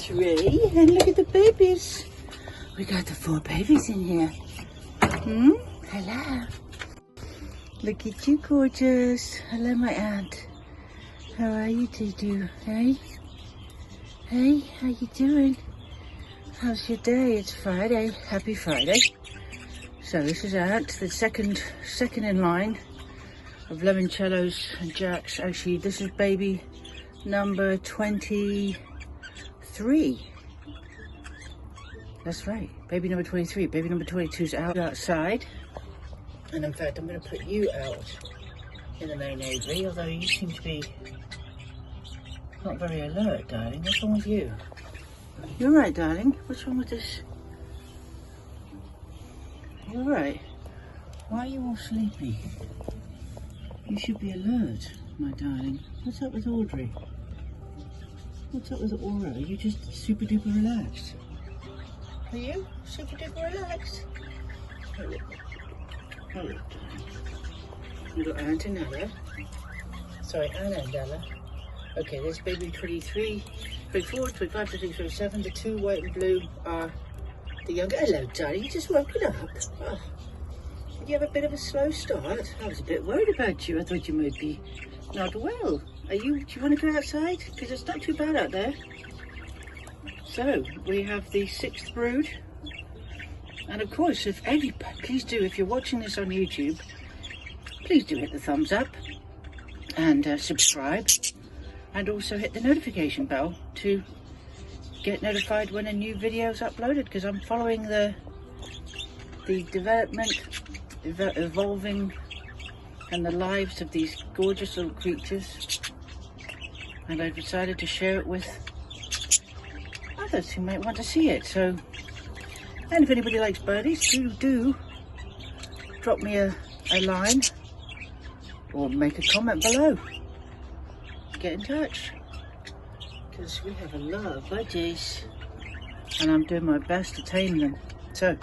tray and look at the babies. We got the 4 babies in here. Hello. Look at you, gorgeous. Hello, my aunt. How are you, Tutu? Hey? Hey, how you doing? How's your day? It's Friday. Happy Friday. So this is Aunt, the second in line of limoncellos and jacks. Actually, this is baby number 23. That's right, baby number 23. Baby number 22 is out outside. And in fact, I'm going to put you out in the main aviary, although you seem to be not very alert, darling. What's wrong with you? You're right, darling. What's wrong with this? You're right. Why are you all sleepy? You should be alert, my darling. What's up with Audrey? What's up with Aura? Are you just super duper relaxed? Are you super duper relaxed? Oh, look. Oh, look, darling. Little Aunt and Ella. Sorry, Anna and Ella. Okay, there's baby 23, 24, 25, 26, 27. The 2 white and blue are the younger. Hello, darling. You just woken up. Oh. Did you have a bit of a slow start? I was a bit worried about you. I thought you might be not well. Do you want to go outside? Because it's not too bad out there. So, we have the 6th brood. And of course, please do, if you're watching this on YouTube, please do hit the thumbs up and subscribe. And also hit the notification bell to get notified when a new video is uploaded, because I'm following the development, evolving, and the lives of these gorgeous little creatures, and I've decided to share it with others who might want to see it. So, and if anybody likes birdies, do drop me a line or make a comment below. Get in touch, because we have a lot of budgies and I'm doing my best to tame them. So,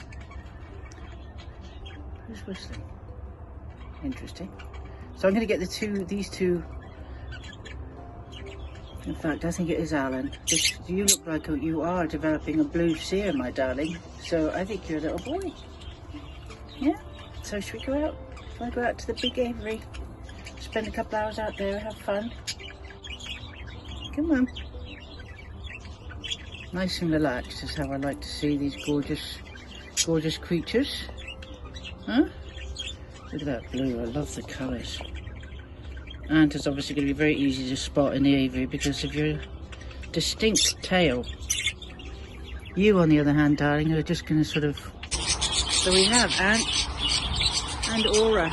who's whistling? Interesting. So I'm going to get these two. In fact, I think it is Alan. You look like you are developing a blue seer, my darling. So I think you're a little boy. Yeah. So should we go out? Want to go out to the big aviary? Spend a couple hours out there, have fun. Come on. Nice and relaxed is how I like to see these gorgeous creatures. Huh? Look at that blue, I love the colours. And it's obviously going to be very easy to spot in the aviary because of your distinct tail. You, on the other hand, darling, are just going to sort of... So we have Ant and Aura.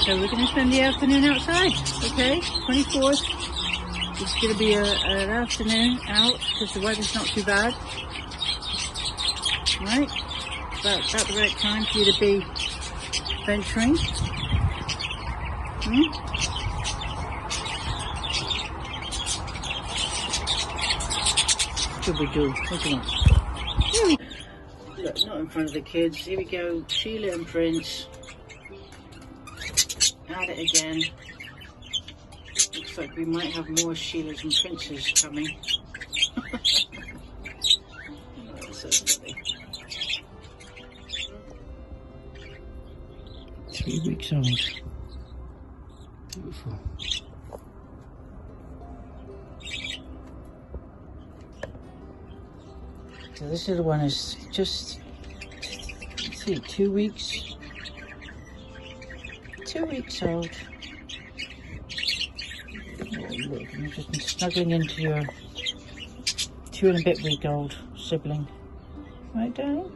So we're going to spend the afternoon outside, okay? 24th. It's going to be an afternoon out because the weather's not too bad. Right? About the right time for you to be venturing. Scooby-Doo. What do you want? Look, not in front of the kids. Here we go. Sheila and Prince. At it again. Looks like we might have more Sheilas and Princes coming. Oh, that's so funny. 3 weeks old. Beautiful. So this little one is just, let's see, 2 weeks. 2 weeks old. Oh, look, you've just been snuggling into your 2 and a bit week old sibling. Right, darling?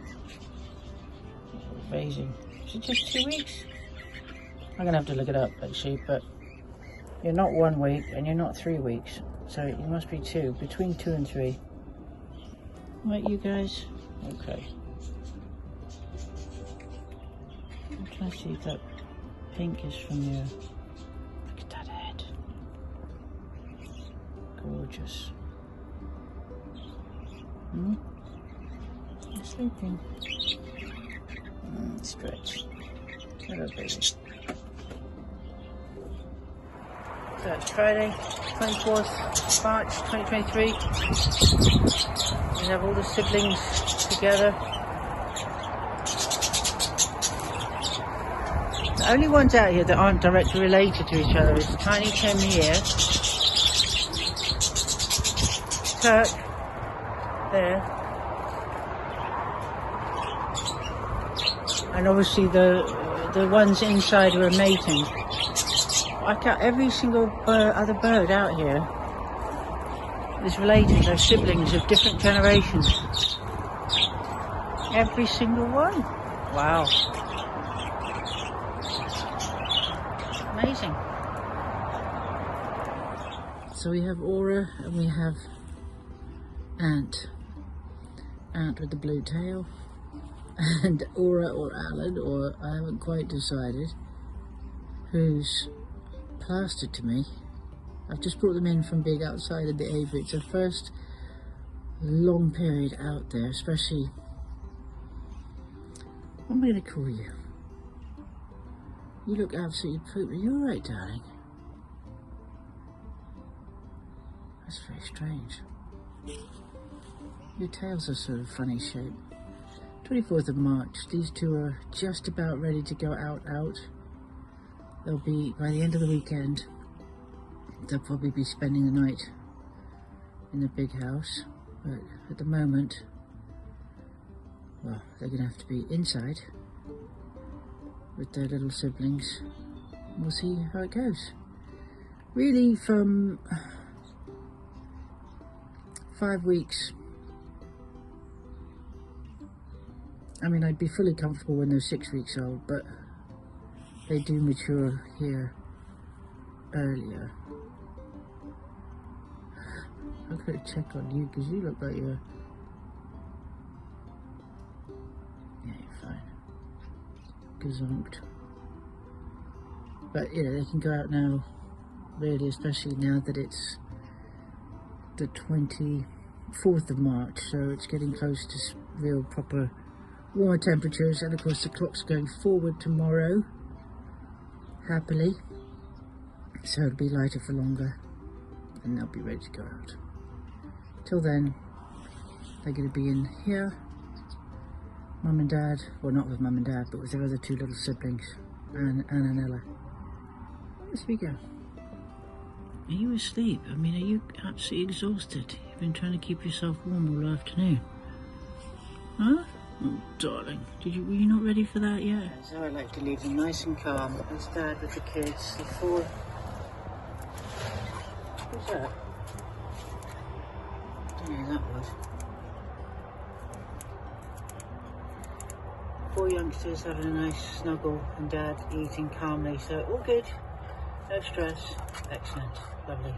Amazing. Is it just 2 weeks? I'm going to have to look it up, actually, but you're not 1 week and you're not 3 weeks. So you must be 2, between 2 and 3. Right, you guys? Okay. I'm trying to see if that pink is from your... Look at that head. Gorgeous. You're sleeping. Stretch. Hello, baby. So it's Friday, 24th March 2023. We have all the siblings together. The only ones out here that aren't directly related to each other is Tiny Tim here, Turk there, and obviously the ones inside who are mating. I count every single other bird out here is related. They're siblings of different generations. Every single one. Wow. Amazing. So we have Aura and we have Ant. Ant with the blue tail. And Aura or Alan, or I haven't quite decided, who's plastered to me. I've just brought them in from being outside of the aviary. It's the first long period out there, especially. What am I going to call you? You look absolutely poop. Are you alright, darling? That's very strange. Your tails are sort of funny shape. 24th of March. These two are just about ready to go out. They'll be, by the end of the weekend, they'll probably be spending the night in the big house. But at the moment, well, they're going to have to be inside with their little siblings. We'll see how it goes. Really, from 5 weeks, I mean, I'd be fully comfortable when they're 6 weeks old, but they do mature here earlier. I'm going to check on you because you look like you're... Yeah, you're fine. Gazonked. But, you know, they can go out now, really, especially now that it's the 24th of March, so it's getting close to real proper warmer temperatures, and of course the clock's going forward tomorrow, happily, so it'll be lighter for longer and they'll be ready to go out. Till then, they're going to be in here, Mum and Dad, well, not with Mum and Dad, but with their other two little siblings, Anne and Ella. Let's we go. Are you asleep? I mean, are you absolutely exhausted? You've been trying to keep yourself warm all afternoon. Huh? Oh, darling, were you not ready for that yet? So I like to leave them nice and calm. There's Dad with the kids. The four... Who's that? I don't know who that was. 4 youngsters having a nice snuggle and Dad eating calmly. So all good. No stress. Excellent. Lovely.